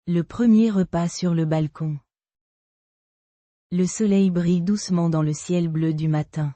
Le premier repas sur le balcon. Le soleil brille doucement dans le ciel bleu du matin.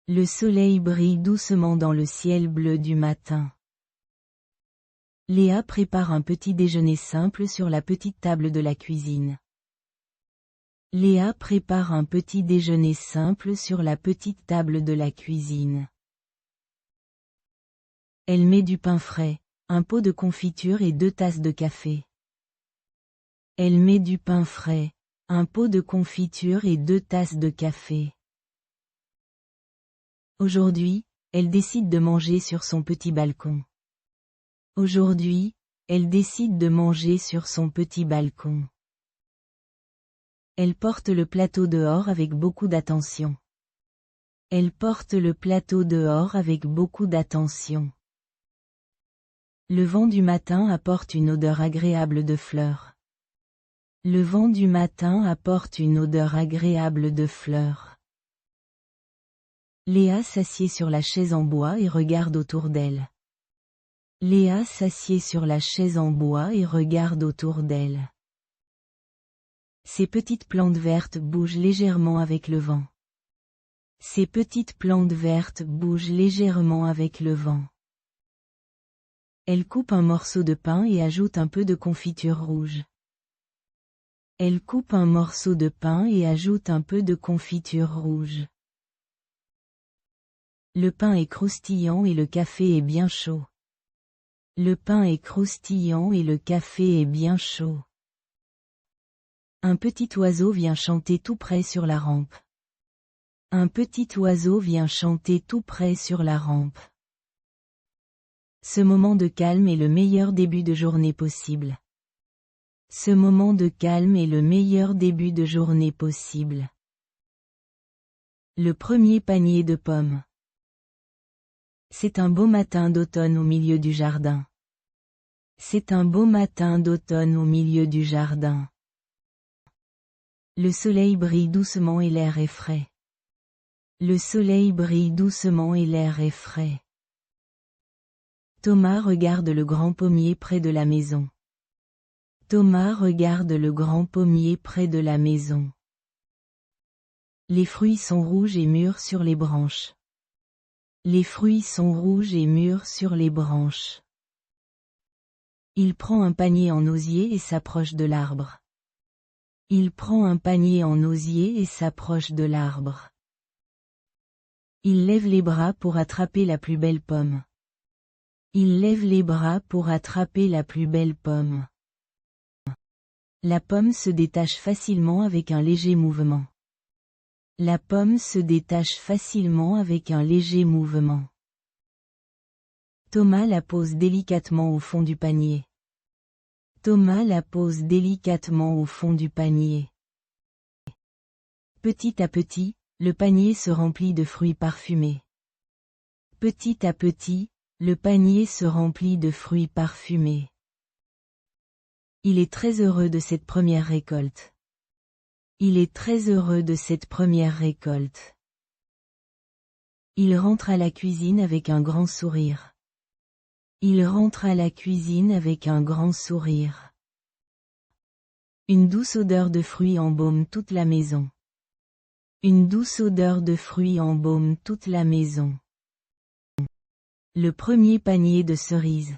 Le soleil brille doucement dans le ciel bleu du matin. Léa prépare un petit déjeuner simple sur la petite table de la cuisine. Léa prépare un petit déjeuner simple sur la petite table de la cuisine. Elle met du pain frais, un pot de confiture et 2 tasses de café. Elle met du pain frais, un pot de confiture et 2 tasses de café. Aujourd'hui, elle décide de manger sur son petit balcon. Aujourd'hui, elle décide de manger sur son petit balcon. Elle porte le plateau dehors avec beaucoup d'attention. Elle porte le plateau dehors avec beaucoup d'attention. Le vent du matin apporte une odeur agréable de fleurs. Le vent du matin apporte une odeur agréable de fleurs. Léa s'assied sur la chaise en bois et regarde autour d'elle. Léa s'assied sur la chaise en bois et regarde autour d'elle. Ces petites plantes vertes bougent légèrement avec le vent. Ces petites plantes vertes bougent légèrement avec le vent. Elle coupe un morceau de pain et ajoute un peu de confiture rouge. Elle coupe un morceau de pain et ajoute un peu de confiture rouge. Le pain est croustillant et le café est bien chaud. Le pain est croustillant et le café est bien chaud. Un petit oiseau vient chanter tout près sur la rampe. Un petit oiseau vient chanter tout près sur la rampe. Ce moment de calme est le meilleur début de journée possible. Ce moment de calme est le meilleur début de journée possible. Le premier panier de pommes. C'est un beau matin d'automne au milieu du jardin. C'est un beau matin d'automne au milieu du jardin. Le soleil brille doucement et l'air est frais. Le soleil brille doucement et l'air est frais. Thomas regarde le grand pommier près de la maison. Thomas regarde le grand pommier près de la maison. Les fruits sont rouges et mûrs sur les branches. Les fruits sont rouges et mûrs sur les branches. Il prend un panier en osier et s'approche de l'arbre. Il prend un panier en osier et s'approche de l'arbre. Il lève les bras pour attraper la plus belle pomme. Il lève les bras pour attraper la plus belle pomme. La pomme se détache facilement avec un léger mouvement. La pomme se détache facilement avec un léger mouvement. Thomas la pose délicatement au fond du panier. Thomas la pose délicatement au fond du panier. Petit à petit, le panier se remplit de fruits parfumés. Petit à petit, le panier se remplit de fruits parfumés. Il est très heureux de cette première récolte. Il est très heureux de cette première récolte. Il rentre à la cuisine avec un grand sourire. Il rentre à la cuisine avec un grand sourire. Une douce odeur de fruits embaume toute la maison. Une douce odeur de fruits embaume toute la maison. Le premier panier de cerises.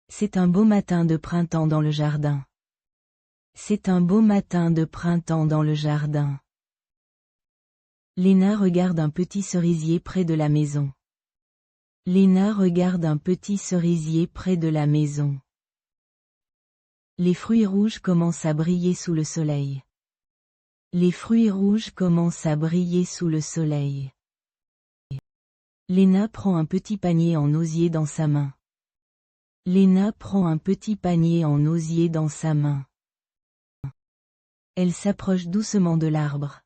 C'est un beau matin de printemps dans le jardin. C'est un beau matin de printemps dans le jardin. Léna regarde un petit cerisier près de la maison. Léna regarde un petit cerisier près de la maison. Les fruits rouges commencent à briller sous le soleil. Les fruits rouges commencent à briller sous le soleil. Léna prend un petit panier en osier dans sa main. Léna prend un petit panier en osier dans sa main. Elle s'approche doucement de l'arbre.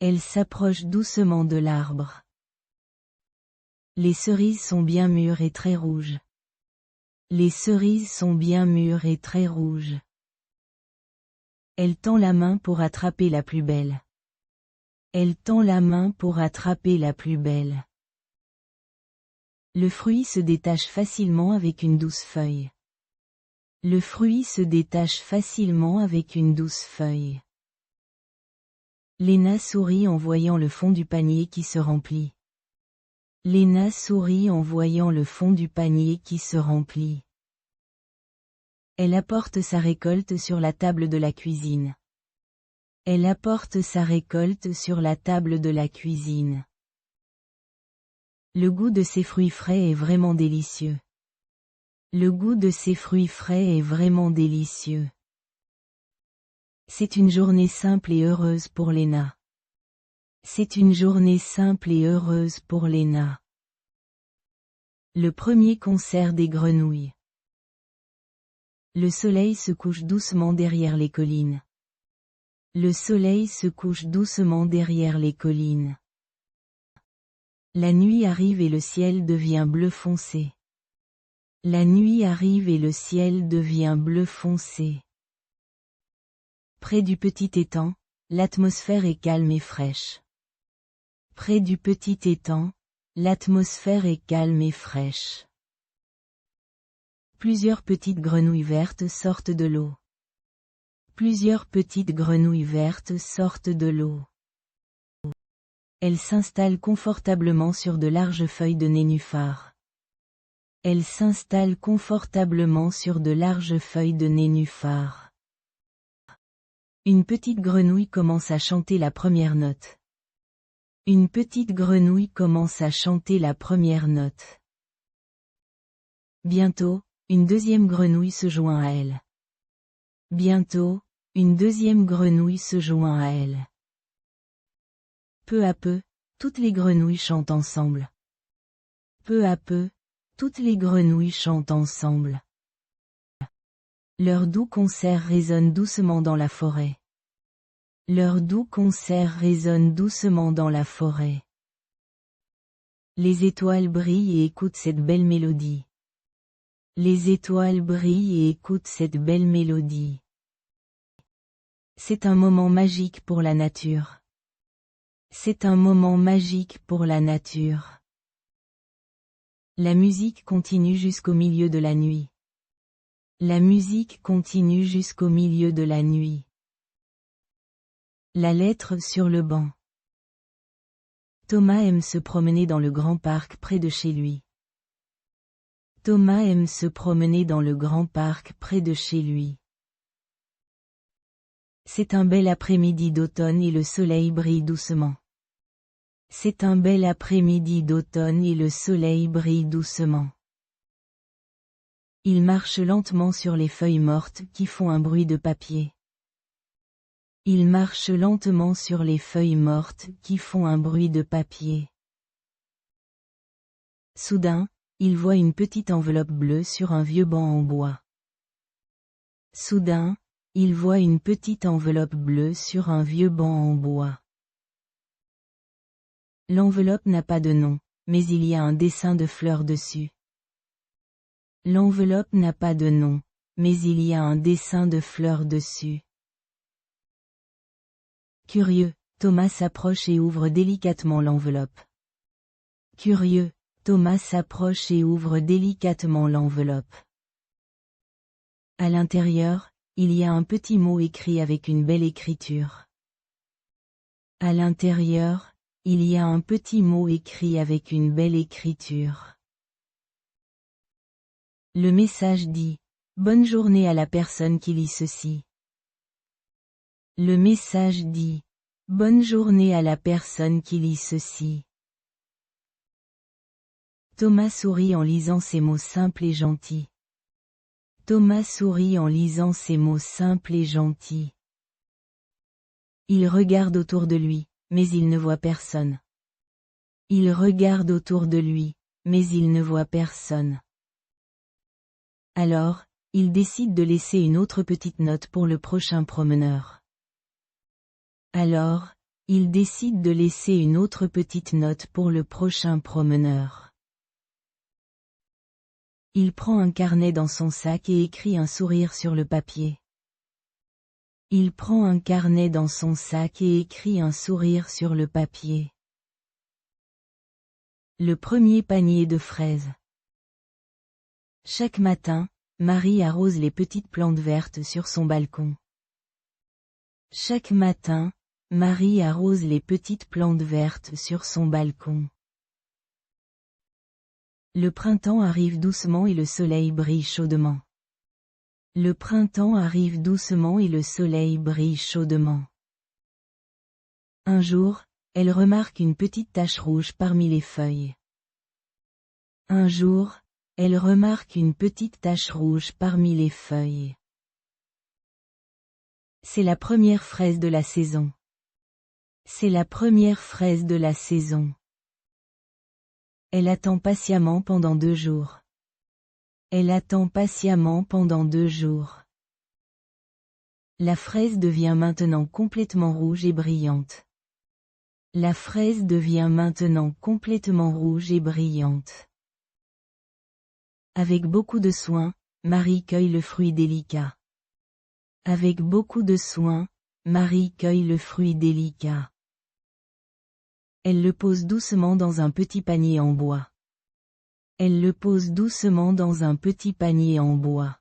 Elle s'approche doucement de l'arbre. Les cerises sont bien mûres et très rouges. Les cerises sont bien mûres et très rouges. Elle tend la main pour attraper la plus belle. Elle tend la main pour attraper la plus belle. Le fruit se détache facilement avec une douce feuille. Le fruit se détache facilement avec une douce feuille. Léna sourit en voyant le fond du panier qui se remplit. Léna sourit en voyant le fond du panier qui se remplit. Elle apporte sa récolte sur la table de la cuisine. Elle apporte sa récolte sur la table de la cuisine. Le goût de ces fruits frais est vraiment délicieux. Le goût de ces fruits frais est vraiment délicieux. C'est une journée simple et heureuse pour Léna. C'est une journée simple et heureuse pour Léna. Le premier concert des grenouilles. Le soleil se couche doucement derrière les collines. Le soleil se couche doucement derrière les collines. La nuit arrive et le ciel devient bleu foncé. La nuit arrive et le ciel devient bleu foncé. Près du petit étang, l'atmosphère est calme et fraîche. Près du petit étang, l'atmosphère est calme et fraîche. Plusieurs petites grenouilles vertes sortent de l'eau. Plusieurs petites grenouilles vertes sortent de l'eau. Elles s'installent confortablement sur de larges feuilles de nénuphar. Elles s'installent confortablement sur de larges feuilles de nénuphar. Une petite grenouille commence à chanter la première note. Une petite grenouille commence à chanter la première note. Bientôt, une deuxième grenouille se joint à elle. Bientôt, une deuxième grenouille se joint à elle. Peu à peu, toutes les grenouilles chantent ensemble. Peu à peu, toutes les grenouilles chantent ensemble. Leur doux concert résonne doucement dans la forêt. Leur doux concert résonne doucement dans la forêt. Les étoiles brillent et écoutent cette belle mélodie. Les étoiles brillent et écoutent cette belle mélodie. C'est un moment magique pour la nature. C'est un moment magique pour la nature. La musique continue jusqu'au milieu de la nuit. La musique continue jusqu'au milieu de la nuit. La lettre sur le banc. Thomas aime se promener dans le grand parc près de chez lui. Thomas aime se promener dans le grand parc près de chez lui. C'est un bel après-midi d'automne et le soleil brille doucement. C'est un bel après-midi d'automne et le soleil brille doucement. Il marche lentement sur les feuilles mortes qui font un bruit de papier. Il marche lentement sur les feuilles mortes qui font un bruit de papier. Soudain, il voit une petite enveloppe bleue sur un vieux banc en bois. Soudain, il voit une petite enveloppe bleue sur un vieux banc en bois. L'enveloppe n'a pas de nom, mais il y a un dessin de fleurs dessus. L'enveloppe n'a pas de nom, mais il y a un dessin de fleurs dessus. Curieux, Thomas s'approche et ouvre délicatement l'enveloppe. Curieux, Thomas s'approche et ouvre délicatement l'enveloppe. À l'intérieur, il y a un petit mot écrit avec une belle écriture. À l'intérieur, il y a un petit mot écrit avec une belle écriture. Le message dit « Bonne journée à la personne qui lit ceci ». Le message dit « Bonne journée à la personne qui lit ceci ». Thomas sourit en lisant ces mots simples et gentils. Thomas sourit en lisant ces mots simples et gentils. Il regarde autour de lui, mais il ne voit personne. Il regarde autour de lui, mais il ne voit personne. Alors, il décide de laisser une autre petite note pour le prochain promeneur. Alors, il décide de laisser une autre petite note pour le prochain promeneur. Il prend un carnet dans son sac et écrit un sourire sur le papier. Il prend un carnet dans son sac et écrit un sourire sur le papier. Le premier panier de fraises. Chaque matin, Marie arrose les petites plantes vertes sur son balcon. Chaque matin, Marie arrose les petites plantes vertes sur son balcon. Le printemps arrive doucement et le soleil brille chaudement. Le printemps arrive doucement et le soleil brille chaudement. Un jour, elle remarque une petite tache rouge parmi les feuilles. Un jour, elle remarque une petite tache rouge parmi les feuilles. C'est la première fraise de la saison. C'est la première fraise de la saison. Elle attend patiemment pendant 2 jours. Elle attend patiemment pendant 2 jours. La fraise devient maintenant complètement rouge et brillante. La fraise devient maintenant complètement rouge et brillante. Avec beaucoup de soin, Marie cueille le fruit délicat. Avec beaucoup de soin, Marie cueille le fruit délicat. Elle le pose doucement dans un petit panier en bois. Elle le pose doucement dans un petit panier en bois.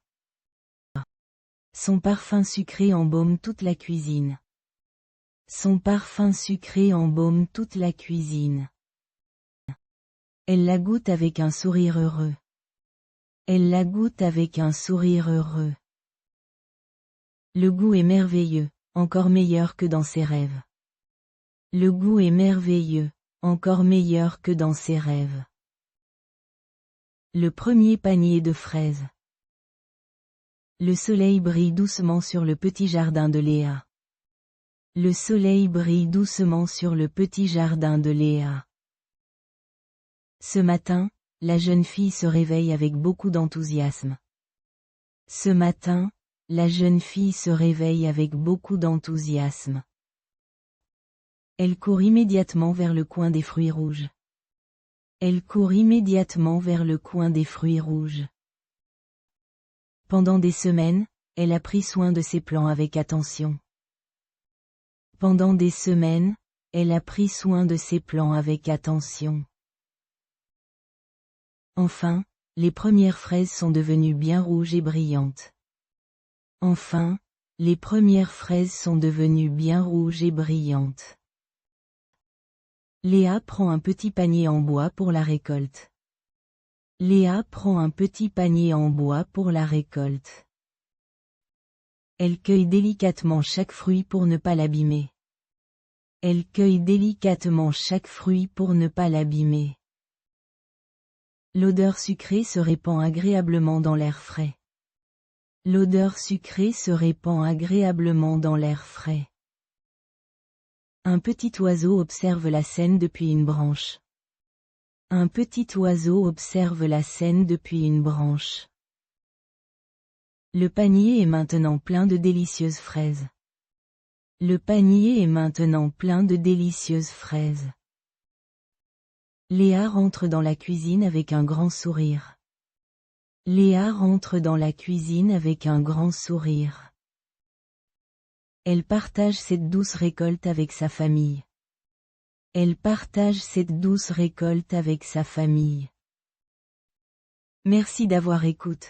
Son parfum sucré embaume toute la cuisine. Son parfum sucré embaume toute la cuisine. Elle la goûte avec un sourire heureux. Elle la goûte avec un sourire heureux. Le goût est merveilleux, encore meilleur que dans ses rêves. Le goût est merveilleux, encore meilleur que dans ses rêves. Le premier panier de fraises. Le soleil brille doucement sur le petit jardin de Léa. Le soleil brille doucement sur le petit jardin de Léa. Ce matin, la jeune fille se réveille avec beaucoup d'enthousiasme. Ce matin, la jeune fille se réveille avec beaucoup d'enthousiasme. Elle court immédiatement vers le coin des fruits rouges. Elle court immédiatement vers le coin des fruits rouges. Pendant des semaines, elle a pris soin de ses plants avec attention. Pendant des semaines, elle a pris soin de ses plants avec attention. Enfin, les premières fraises sont devenues bien rouges et brillantes. Enfin, les premières fraises sont devenues bien rouges et brillantes. Léa prend un petit panier en bois pour la récolte. Léa prend un petit panier en bois pour la récolte. Elle cueille délicatement chaque fruit pour ne pas l'abîmer. Elle cueille délicatement chaque fruit pour ne pas l'abîmer. L'odeur sucrée se répand agréablement dans l'air frais. L'odeur sucrée se répand agréablement dans l'air frais. Un petit oiseau observe la scène depuis une branche. Un petit oiseau observe la scène depuis une branche. Le panier est maintenant plein de délicieuses fraises. Le panier est maintenant plein de délicieuses fraises. Léa rentre dans la cuisine avec un grand sourire. Léa rentre dans la cuisine avec un grand sourire. Elle partage cette douce récolte avec sa famille. Elle partage cette douce récolte avec sa famille. Merci d'avoir écouté.